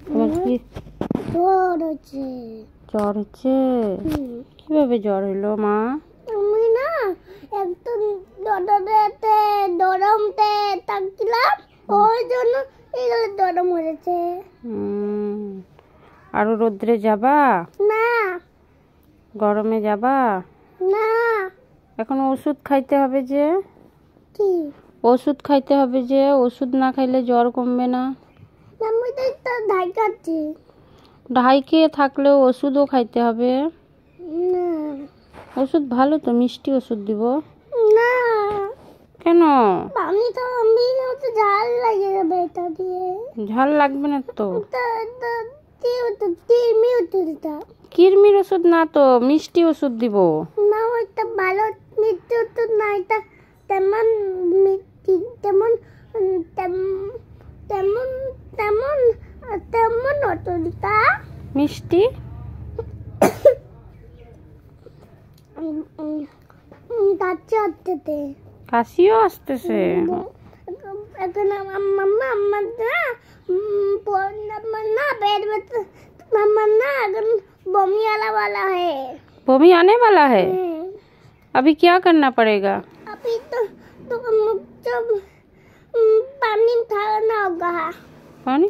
তোমার কি জ্বর হচ্ছে? জ্বর হচ্ছে? কিভাবে জ্বর হলো মা? আমি না একদম দরমতে দরমতে থাকছিলাম, ওই জন্য এগুলো দরম হয়েছে। আরো রোদ্রে যাবা? না গরমে যাবা না। এখন ওষুধ খাইতে হবে যে। কি ওষুধ খাইতে হবে যে, ওষুধ না খাইলে জ্বর কমবে না। আমি তো ধাই খাচ্ছি। ঢাইকে থাকলেও ওষুধও খাইতে হবে। না ওষুধ ভালো তো, মিষ্টি ওষুধ দিব। না কেন? আমি তো ঝাল লাগে যাবে এটা দিয়ে। ঝাল লাগবে না তো। কিরমির ওষুধ না তো, মিষ্টি ওষুধ দিব। না ওইটা ভালো মিষ্টি ওষুধ না, এটা তেমন মিষ্টি, তেমন তেমন তেমন তেমন ওষুধটা মিষ্টি কাছে আসতেছে। কাশিও আসতেছে। এখন মাম্মা আমার না पेट में मम्मा ना अगर बमी आने वाला है। बमी आने वाला है? अभी क्या करना पड़ेगा? अभी तो जब पानी उठाना होगा। पानी